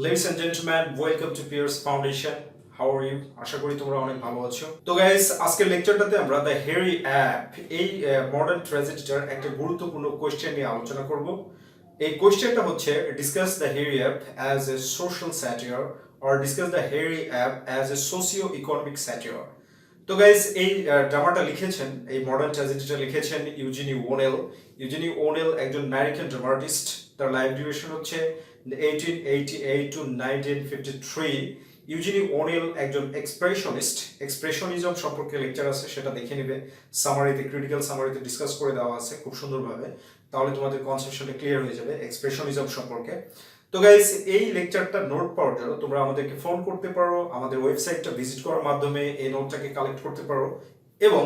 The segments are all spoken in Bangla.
Ladies and gentlemen, welcome to PRC Foundation. How are you? আশা করি তোমরা অনেক ভালো আছো। তো গাইস, আজকের লেকচারটাতে আমরা দ্য হেরি অ্যাপ এই মডার্ন ট্র্যাজেডিটার একটা গুরুত্বপূর্ণ কোয়েশ্চেন নিয়ে আলোচনা করব। এই কোয়েশ্চেনটা হচ্ছে discuss the hairy ape as a social satire or discuss the hairy ape as a socio economic satire. তো গাইস, এই ড্রামাটা লিখেছেন, এই মডার্ন ট্র্যাজেডিটা লিখেছেন ইউজিনি ওনেল। ইউজিনি ওনেল একজন আমেরিকান ড্রামাটিস্ট। তার লাইভ ডিউরেশন হচ্ছে 1888 to 1953। ইউজিনি ওনেল একজন এক্সপ্রেশনিজম সম্পর্কে লেকচার আছে, সেটা দেখে নেবে। সামারিতে, ক্রিটিক্যাল সামারিতে ডিসকাস করে দেওয়া আছে খুব সুন্দরভাবে, তাহলে তোমাদের কনসেপশনটা ক্লিয়ার হয়ে যাবে এক্সপ্রেশনিজম সম্পর্কে। তো গাইস, এই লেকচারটা নোট পাওয়ার জন্য তোমরা আমাদেরকে ফোন করতে পারো, আমাদের ওয়েবসাইটটা ভিজিট করার মাধ্যমে এই নোটটাকে কালেক্ট করতে পারো, এবং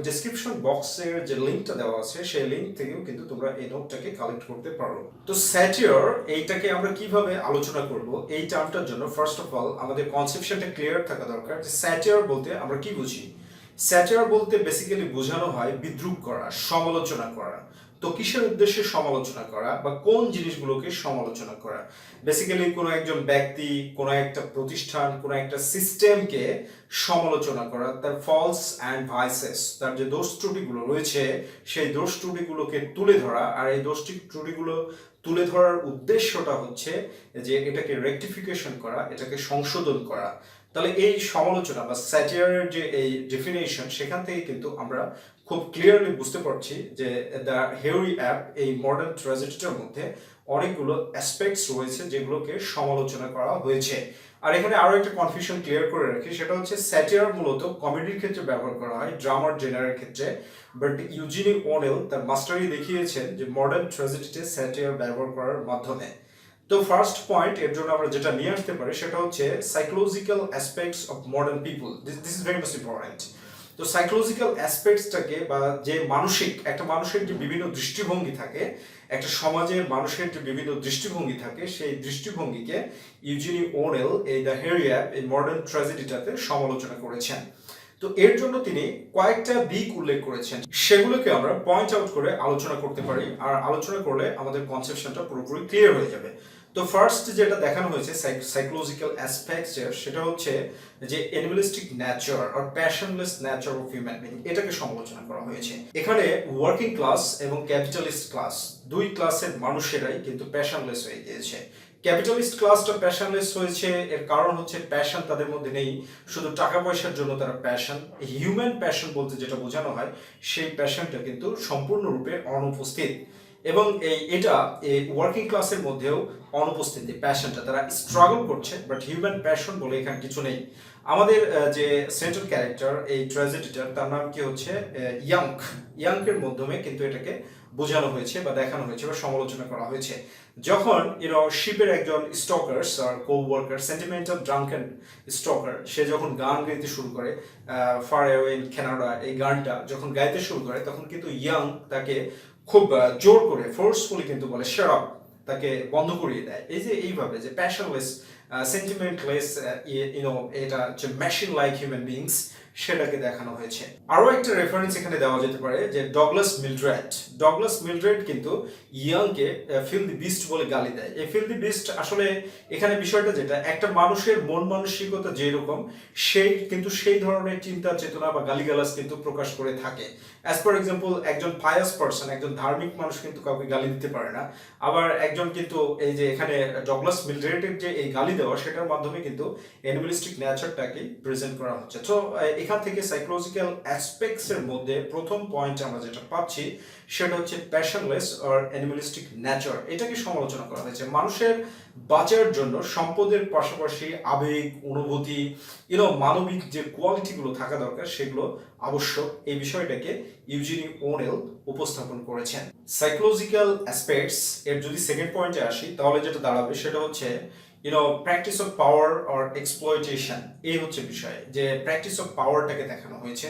ডেসক্রিপশন বক্সের যে লিঙ্কটা দেওয়া আছে সেই লিঙ্ক থেকেও কিন্তু তোমরা এই নোটটাকে কালেক্ট করতে পারো। তো স্যাটিয়ার এইটাকে আমরা কিভাবে আলোচনা করব, এই টার্মটার জন্য ফার্স্ট অফ অল আমাদের কনসেপশনটা ক্লিয়ার থাকা দরকার যে স্যাটিয়ার বলতে আমরা কি বুঝি। স্যাটিয়ার বলতে বেসিক্যালি বোঝানো হয় বিদ্রূপ করা, সমালোচনা করা। তো কিসের উদ্দেশ্যে সমালোচনা করা বা কোন জিনিসগুলোকে সমালোচনা করা? বেসিক্যালি কোনো একজন ব্যক্তি, কোনো একটা প্রতিষ্ঠান, কোনো একটা সিস্টেমকে সমালোচনা করা, তার ফলস অ্যান্ড ভাইসেস, তার যে দোষ ত্রুটিগুলো রয়েছে সেই দোষ ত্রুটিগুলোকে তুলে ধরা। আর এই দোষ ত্রুটিগুলো তুলে ধরার উদ্দেশ্যটা হচ্ছে যে এটাকে রেকটিফিকেশন করা, এটাকে সংশোধন করা। তাহলে এই সমালোচনা বা স্যাটিয়ারের যে এই ডেফিনেশন, সেখান থেকে কিন্তু আমরা খুব ক্লিয়ারলি বুঝতে পারছি যে দ্য হেরি অ্যাপ এই মডার্ন ট্র্যাজেডিটার মধ্যে অনেকগুলো অ্যাসপেক্টস রয়েছে যেগুলোকে সমালোচনা করা হয়েছে। আর এখানে আরো একটা কনফিউশন ক্লিয়ার করে রাখি, সেটা হচ্ছে স্যাটিয়ার মূলত কমেডির ক্ষেত্রে ব্যবহার করা হয়, ড্রামার জেনারের ক্ষেত্রে। বাট ইউজিনি ওনেল তার মাস্টারি দেখিয়েছেন যে মডার্ন ট্র্যাজেডিতে স্যাটিয়ার ব্যবহার করার মাধ্যমে। তো ফার্স্ট পয়েন্ট এর জন্য আমরা যেটা নিয়ে আসতে পারি সেটা হচ্ছে psychological aspects of modern people. This is very much important. তো সাইকোলজিক্যাল অ্যাসপেক্টসটাকে বা যে মানসিক, একটা মানুষের যে বিভিন্ন দৃষ্টিভঙ্গি থাকে, একটা সমাজের মানুষের যে বিভিন্ন দৃষ্টিভঙ্গি থাকে, সেই দৃষ্টিভঙ্গিকে ইউজিনি ওনেল এই দ্য হেরি অ্যাপ এই মডার্ন ট্র্যাজেডিটাতে সমালোচনা করেছেন। তো এর জন্য তিনি কয়েকটা দিক উল্লেখ করেছেন, সেগুলোকে আমরা পয়েন্ট আউট করে আলোচনা করতে পারি। আর আলোচনা করলে আমাদের কনসেপশনটা পুরোপুরি ক্লিয়ার হয়ে যাবে। তো ফার্স্ট যেটা দেখানো হয়েছে সাইকোলজিক্যাল অ্যাসপেক্টস, সেটা হচ্ছে যে অ্যানিমালিস্টিক নেচার আর passionless nature of human being, এটাকে সমালোচনা করা হয়েছে। এখানে ওয়ার্কিং ক্লাস এবং ক্যাপিটালিস্ট ক্লাস, দুই ক্লাসের মানুষেরাই কিন্তু প্যাশনলেস হয়ে গিয়েছে। ক্যাপিটালিস্ট ক্লাসটা প্যাশনলেস হয়েছে, এর কারণ হচ্ছে প্যাশন তাদের মধ্যে নেই, শুধু টাকা পয়সার জন্য তারা প্যাশন, হিউম্যান প্যাশন বলতে যেটা বোঝানো হয় সেই প্যাশনটা কিন্তু সম্পূর্ণরূপে অনুপস্থিত। এবং এটা এই ওয়ার্কিং ক্লাসের মধ্যেও অনুপস্থিত প্যাশনটা, তারা স্ট্রাগল করছে, বাট হিউম্যান প্যাশন বলে এখানে কিছু নেই। আমাদের যে সেন্ট্রাল ক্যারেক্টার এই ট্র্যাজেডিটার, তার নাম কি হচ্ছে ইয়াংকের মাধ্যমে কিন্তু এটাকে বোঝানো হয়েছে বা দেখানো হয়েছে বা সমালোচনা করা হয়েছে। যখন শিপের একজন স্টকার্স আর কো ওয়ার্কার, সেন্টিমেন্টাল ড্রাঙ্কেন স্টকার, সে যখন গান গাইতে শুরু করে, ফার অ্যাওয়ে ইন কানাডা, এই গানটা যখন গাইতে শুরু করে, তখন কিন্তু ইয়াং তাকে খুব জোর করে ফোর্সফুলি কিন্তু বলে শাট আপ, তাকে বন্ধ করিয়ে দেয়। এই যে এইভাবে যে প্যাশনলেস, সেন্টিমেন্টলেস, এটা যে মেশিন লাইক হিউম্যান বিংস, সেটাকে দেখানো হয়েছে। আরো একটা রেফারেন্স এখানে দেওয়া যেতে পারে যে ডগলাস মিলড্রেড কিন্তু ইয়াংকে ফিল দি বিস্ট বলে গালি দেয়। এই ফিল দি বিস্ট আসলে এখানে বিষয়টা যেটা, একটা মানুষের মন মানসিকতা যেরকম, সেই ধরনের চিন্তা চেতনা বা গালিগালাজ কিন্তু প্রকাশ করে থাকে। অ্যাজ ফর এক্সাম্পল, একজন পায়াস পার্সন, একজন ধার্মিক মানুষ কিন্তু কাউকে গালি দিতে পারে না। আবার একজন কিন্তু এই যে এখানে ডগলাস মিলড্রেডের যে এই গালি দেওয়া, সেটার মাধ্যমে কিন্তু অ্যানিমালিস্টিক নেচারটাকে প্রেজেন্ট করা হচ্ছে। তো এখান থেকে সাইকোলজিক্যাল অ্যাসপেক্টস এর মধ্যে প্রথম পয়েন্ট আমরা যেটা পাচ্ছি সেটা হচ্ছে প্যাশনলেস আর অ্যানিমালিস্টিক নেচার, এটাকে সমালোচনা করা হয়েছে। মানুষের বাঁচার জন্য সম্পদের পাশাপাশি আবেগ, অনুভূতি, মানবিক যে কোয়ালিটিগুলো থাকা দরকার সেগুলো আবশ্যক, এই বিষয়টাকে ইউজিনি ওনেল উপস্থাপন করেছেন। সাইকোলজিক্যাল অ্যাসপেক্টস এর যদি সেকেন্ড পয়েন্টে আসি, তাহলে যেটা দাঁড়াবে সেটা হচ্ছে practice of power or exploitation. এই হচ্ছে বিষয়, যে প্র্যাকটিস অফ পাওয়ারটাকে দেখানো হয়েছে,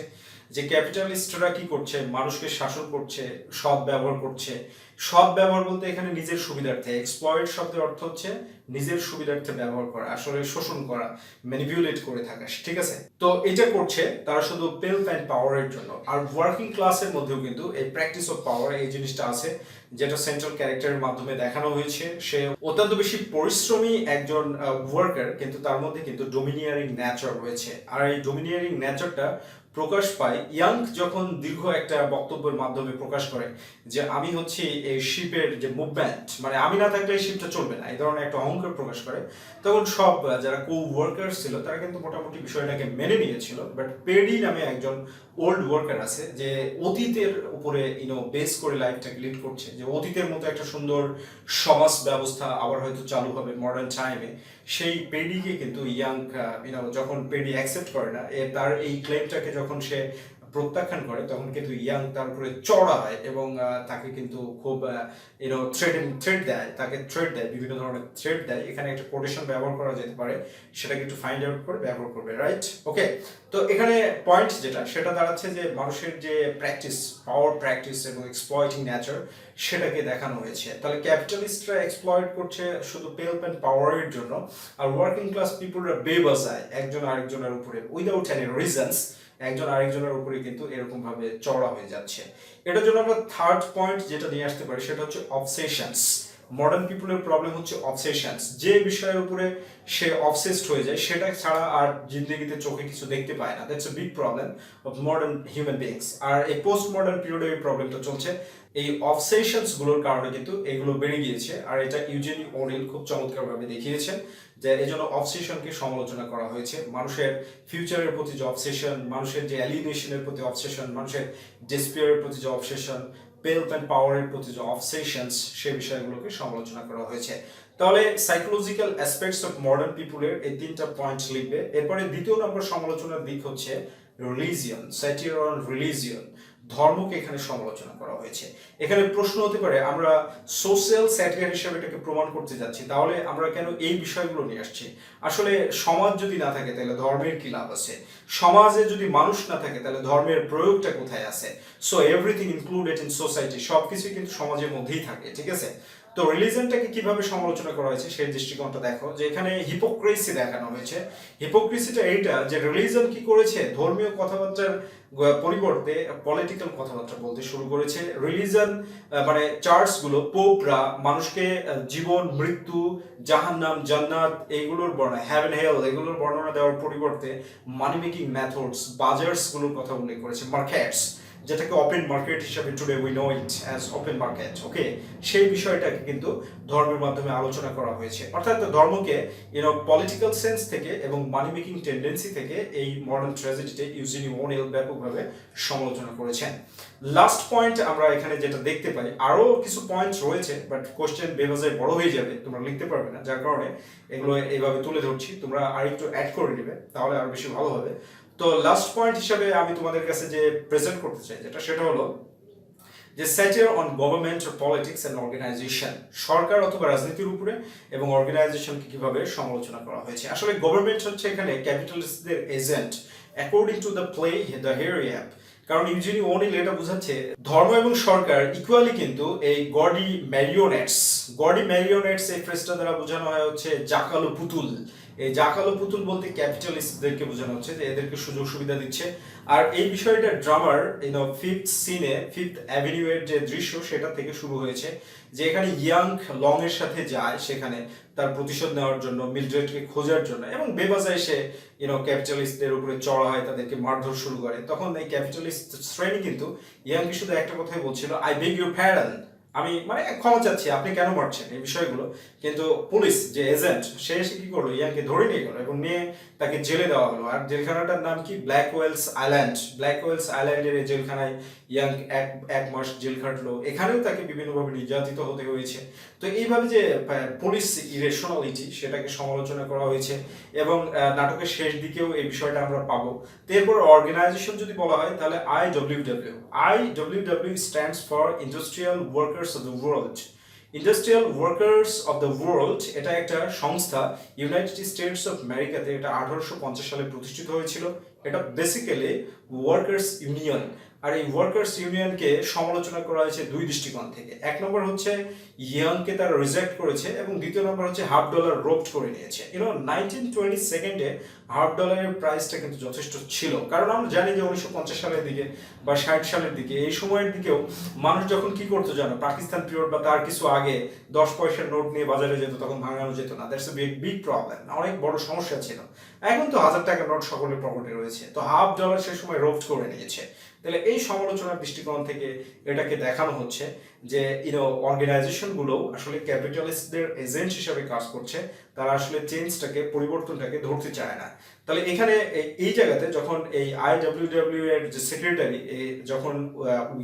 যে ক্যাপিটালিস্টরা কি করছে, মানুষকে শাসন করছে, সৎ ব্যবহার করছে। সৎ ব্যবহার বলতে এখানে নিজের সুবিধার্থে, এক্সপ্লয়েট শব্দের অর্থ হচ্ছে নিজের সুবিধার্থে ব্যবহার করা, আসলে শোষণ করা, ম্যানিপুলেট করে থাকা, ঠিক আছে। তো এটা করছে তারা শুধু পেলফ অ্যান্ড পাওয়ারের জন্য। আর ওয়ার্কিং ক্লাসের মধ্যেও কিন্তু এই প্র্যাকটিস অফ পাওয়ার এই জিনিসটা আছে, যেটা সেন্ট্রাল ক্যারেক্টারের মাধ্যমে দেখানো হয়েছে। সে অত্যন্ত বেশি পরিশ্রমী একজন ওয়ার্কার, কিন্তু তার মধ্যে কিন্তু ডোমিনিয়ারিং নেচার রয়েছে। আর এই ডোমিনিয়ারিং নেচারটা প্রকাশ পায় ইয়াং যখন দীর্ঘ একটা বক্তব্যের মাধ্যমে প্রকাশ করে যে আমি হচ্ছি এই শিপের যে মুভমেন্ট, মানে আমি না থাকলে এই শিপটা চলবে না, এই ধরনের একটা অহংকার প্রকাশ করে। তখন সব যারা কো ওয়ার্কার্স ছিল তারা কিন্তু মোটামুটি বিষয়টাকে মেনে নিয়েছিল। বাট পেডি নামে একজন ওল্ড ওয়ার্কার আছে যে অতীতের উপরে বেস করে লাইফটাকে লিড করছে, যে অতীতের মতো একটা সুন্দর সমাজ ব্যবস্থা আবার হয়তো চালু হবে মডার্ন টাইমে। সেই পেডিকে কিন্তু ইয়াং যখন পেডি অ্যাকসেপ্ট করে না, তার এই ক্লেমটাকে যখন সে প্রত্যাখ্যান করে, তখন কিন্তু ইয়াং তার উপরে চড়া হয় এবং তাকে কিন্তু খুব থ্রেট দেয়, তাকে থ্রেট দেয়, বিভিন্ন ধরনের থ্রেট দেয়। এখানে একটা কোটেশন ব্যবহার করা যেতে পারে, সেটাকে একটু ফাইন্ড আউট করে ব্যবহার করবে, রাইট? ওকে, তো এখানে পয়েন্ট যেটা সেটা দাঁড়াচ্ছে যে মানুষের যে প্র্যাকটিস, পাওয়ার প্র্যাকটিস এবং এক্সপ্লয়েটিং নেচার, সেটাকে দেখানো হয়েছে। তাহলে ক্যাপিটালিস্টরা এক্সপ্লয়েট করছে শুধু পেলফ অ্যান্ড পাওয়ারের জন্য, আর ওয়ার্কিং ক্লাস পিপলরা বেবাজায় একজন আরেকজনের উপরে উইদাউট এনি রিজনস, একজন আরেকজনের উপরে কিন্তু এরকম ভাবে চড়া হয়ে যাচ্ছে। এটার জন্য আমরা থার্ড পয়েন্ট যেটা নিয়ে আসতে পারি সেটা হচ্ছে অবসেশনস। মডার্ন পিপলের প্রবলেম হচ্ছে অবসেশনস, যে বিষয়ের উপরে সে অবসেসড হয়ে যায় সেটা ছাড়া আর জিন্দগিতে চোখে কিছু দেখতে পায় না। That's a big problem of modern human beings. আর এই পোস্ট মডার্ন পিরিয়ডে এই প্রবলেমটা চলছে। এই অবসেশনস গুলোর কারণে কিন্তু এগুলো বেড়ে গিয়েছে। আর এটা ইউজেনি ওনিল খুব চমৎকারভাবে দেখিয়েছেন যে এই জন্য অবসেশনকে সমালোচনা করা হয়েছে। মানুষের ফিউচারের প্রতি যে অবসেশন, মানুষের যে অ্যালিনেশনের প্রতি অবসেশন, মানুষের ডিসপিয়ারের প্রতি যে অবসেশন, পেলফ অ্যান্ড পাওয়ারের প্রতি যে অবসেশনস, সে বিষয়গুলোকে সমালোচনা করা হয়েছে। তাহলে সাইকোলজিক্যাল অ্যাসপেক্টস অফ মডার্ন পিপুলের এই তিনটা পয়েন্ট লিখবে। এরপরে দ্বিতীয় নম্বর সমালোচনার দিক হচ্ছে রিলিজিয়ন, স্যাটির অন রিলিজিয়ন, ধর্মকে এখানে সমালোচনা করা হয়েছে। এখানে প্রশ্ন হতে পারে আমরা সোশ্যাল স্যাটিয়ার হিসেবে এটাকে প্রমাণ করতে যাচ্ছি, তাহলে আমরা কেন এই বিষয়গুলো নিয়ে আসছি? আসলে সমাজ যদি না থাকে তাহলে ধর্মের কি লাভ আছে? সমাজে যদি মানুষ না থাকে তাহলে ধর্মের প্রয়োগটা কোথায় আছে? So everything included in society, সবকিছু কিন্তু সমাজের মধ্যেই থাকে, ঠিক আছে? তো রিলিজনটাকে কিভাবে সমালোচনা করা হয়েছে সেই দৃষ্টিকোণটা দেখো, যে এখানে হিপোক্রেসি দেখানো হয়েছে। হিপোক্রেসিটা এইটা যে রিলিজন কি করেছে, ধর্মীয় কথাবার্তার পরিবর্তে পলিটিক্যাল কথাবার্তা বলতে শুরু করেছে। রিলিজন মানে চার্চগুলো, পোপরা মানুষকে জীবন, মৃত্যু, জাহান্নাম, জান্নাত এইগুলোর বর্ণনা, হ্যাভেন হেল এগুলোর বর্ণনা দেওয়ার পরিবর্তে মানি মেকিং মেথডস, বাজার্সগুলোর কথা উল্লেখ করেছে, মার্কেটস, যেটাকে ওপেন মার্কেট হিসাবে today we know it as open market, okay, সেই বিষয়টাকে কিন্তু ধর্মের মাধ্যমে আলোচনা করা হয়েছে। অর্থাৎ ধর্মকে পলিটিক্যাল সেন্স থেকে এবং মানি মেকিং টেন্ডেন্সি থেকে এই মডার্ন ট্র্যাজেডিতে ইউজিনি ওনেল ব্যাপকভাবে সমালোচনা করেছেন। লাস্ট পয়েন্ট আমরা এখানে যেটা দেখতে পাই, আরো কিছু পয়েন্ট রয়েছে বাট কোশ্চেন বেবাজায় বড় হয়ে যাবে, তোমরা লিখতে পারবে না, যার কারণে এগুলো এইভাবে তুলে ধরছি। তোমরা আরেকটু অ্যাড করে নেবে, তাহলে আরো বেশি ভালো হবে। তো লাস্ট পয়েন্ট হিসাবে আমি তোমাদের কাছে যে প্রেজেন্ট করতে চাই সেটা হলো যে satire on government, politics and organization, সরকার অথবা রাজনীতির উপরে এবং অর্গানাইজেশনকে কিভাবে সমালোচনা করা হয়েছে। আসলে গভর্নমেন্ট হচ্ছে এখানে ক্যাপিটালিস্টদের agent according to the play the hairy ape. কারণ ইউজিনি ওনিল এটা বোঝাচ্ছে ধর্ম এবং সরকার ইকুয়ালি কিন্তু এই গডি ম্যারিওনেটস, এই ফ্রেজটা দ্বারা বোঝানো হয় হচ্ছে জাকালো পুতুল। এই জাকালো পুতুল বলতে ক্যাপিটালিস্টদেরকে বোঝানো হচ্ছে যে এদেরকে সুযোগ সুবিধা দিচ্ছে। আর এই বিষয়টা ড্রামার ফিফথ সিনে, ফিফথ অ্যাভিনিউ এর যে দৃশ্য সেটা থেকে শুরু হয়েছে, যে এখানে ইয়াং লং এর সাথে যায় সেখানে তার প্রতিশোধ নেওয়ার জন্য, মিলড্রেডকে খোঁজার জন্য, এবং বেবাজায় সে ক্যাপিটালিস্টদের উপরে চড়া হয়, তাদেরকে মারধর শুরু করে। তখন এই ক্যাপিটালিস্ট শ্রেণী কিন্তু ইয়াংকে শুধু একটা কথাই বলছিল, আই বেগ ইউর প্যারডন, আমি মানে ক্ষমা চাচ্ছি, আপনি কেন মারছেন, এই বিষয়গুলো। কিন্তু পুলিশ যে এজেন্ট সে এসে কি করলো, ইয়াংকে ধরে নিয়ে গেল এবং নিয়ে তাকে জেলে দেওয়া হলো। আর জেলখানাটার নাম কি, ব্ল্যাকওয়েলস আইল্যান্ড। ব্ল্যাকওয়েলস আইল্যান্ডের এই জেলখানায় ইয়াং এক মাস জেল খাটলো। এখানেও তাকে বিভিন্নভাবে নির্যাতিত হতে হয়েছে। তো এইভাবে যে পুলিশ ইরেশনালিটি সেটাকে সমালোচনা করা হয়েছে এবং নাটকের শেষ দিকেও এই বিষয়টা আমরা পাবো। এরপর অর্গানাইজেশন যদি বলা হয় তাহলে IWW stands for industrial workers of the world. Industrial workers of the world এটা একটা সংস্থা, ইউনাইটেড স্টেটস অফ আমেরিকাতে এটা 1850 সালে প্রতিষ্ঠিত হয়েছিল। এটা বেসিক্যালি ওয়ার্কার্স ইউনিয়ন। আর এই ওয়ার্কার্স ইউনিয়নকে সমালোচনা করা হয়েছে দুই দৃষ্টিকোণ থেকে। এক নম্বর হচ্ছে ইয়াংকে তারা রিজেক্ট করেছে, এবং দ্বিতীয় নম্বর হচ্ছে $1/2 রোপ্ট করে নিয়েছে। 1922 $1/2 প্রাইসটা কিন্তু যথেষ্ট ছিল, কারণ আমরা জানি যে 1950 সালের দিকে বা 60 সালের দিকে এই সময়ের দিকেও মানুষ যখন কি করতো জানো, পাকিস্তান পিরিয়ড বা তার কিছু আগে 10 পয়সার নোট নিয়ে বাজারে যেত, তখন ভাঙানো যেত না। দ্যাটস এ বিগ প্রবলেম, অনেক বড় সমস্যা ছিল। এখন তো 1000 টাকার নোট সকলের পকেটে রয়েছে, তো $1/2 সে সময় রোপ্ট করে নিয়েছে। তাহলে এই সমালোচনার দৃষ্টিকোণ থেকে এটাকে দেখানো হচ্ছে যে অর্গানাইজেশনগুলো আসলে ক্যাপিটালিস্টদের এজেন্ট হিসেবে কাজ করছে, তারা আসলে চেঞ্জটাকে, পরিবর্তনটাকে ধরতে চায় না। তাহলে এখানে এই জায়গাতে যখন এই IWW এর যে সেক্রেটারি যখন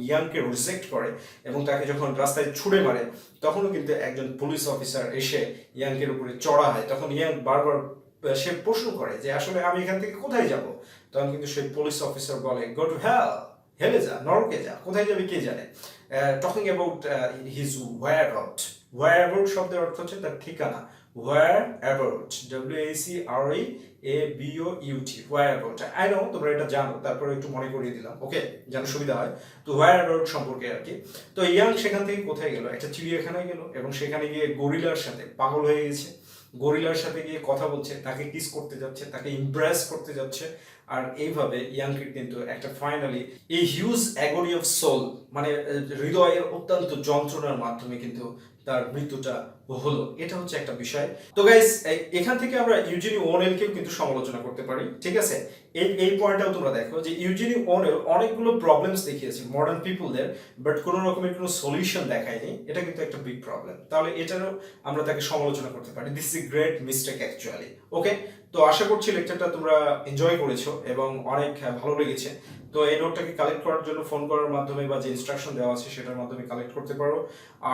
ইয়াংকে রিজেক্ট করে এবং তাকে যখন রাস্তায় ছুড়ে মারে, তখনও কিন্তু একজন পুলিশ অফিসার এসে ইয়াংকের উপরে চড়া হয়। তখন ইয়াং বারবার সে প্রশ্ন করে যে আসলে আমি এখান থেকে কোথায় যাব। তখন কিন্তু সেই পুলিশ অফিসার বলে, গো টু হেল, হেলে যা, নরকে যা, কোথায় যাবে কে জানে। Talking about his where about. Where about শব্দের অর্থ হচ্ছে তার ঠিকানা। Where about, WACREABOUT, where about. I know তোমরা এটা জানো, তারপরে একটু মনে করিয়ে দিলাম, ওকে, যেন সুবিধা হয়। তো ওয়্যার অ্যাবাউট সম্পর্কে আর কি। তো ইয়াং সেখান থেকে কোথায় গেল, একটা চিড়িয়াখানায় গেল, এবং সেখানে গিয়ে গরিলার সাথে পাগল হয়ে গেছে। গরিলার সাথে গিয়ে কথা বলছে, তাকে কিস করতে যাচ্ছে, তাকে ইমপ্রেস করতে যাচ্ছে। আর এইভাবে ইয়াংকির কিন্তু একটা ফাইনালি এই হিউজ অ্যাগনি অফ সোল, মানে হৃদয়ের অত্যন্ত যন্ত্রণার মাধ্যমে কিন্তু তার মৃত্যুটা হলো। এটা হচ্ছে একটা বিষয়। তো গাইস, এখান থেকে আমরা ইউজেনি ওনেলকেও কিন্তু সমালোচনা করতে পারি, ঠিক আছে। এই পয়েন্টটাও তোমরা দেখো যে ইউজেনি ওনেল অনেকগুলো প্রবলেমস দেখিয়েছে মডার্ন পিপলদের, বাট কোনো রকমের কোনো সলিউশন দেখায়নি। এটা কিন্তু একটা বিগ প্রবলেম। তাহলে এটারও আমরা তাকে সমালোচনা করতে পারি। This is a great mistake actually, okay. তো আশা করছি লেকচারটা তোমরা এনজয় করেছো এবং অনেক ভালো লেগেছে। তো এই নোটটাকে কালেক্ট করার জন্য ফোন করার মাধ্যমে বা যে ইনস্ট্রাকশন দেওয়া আছে সেটার মাধ্যমে কালেক্ট করতে পারো।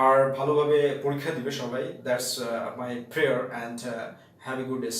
আর ভালোভাবে পরীক্ষা দিবে সবাই। That's my prayer, and have a good day.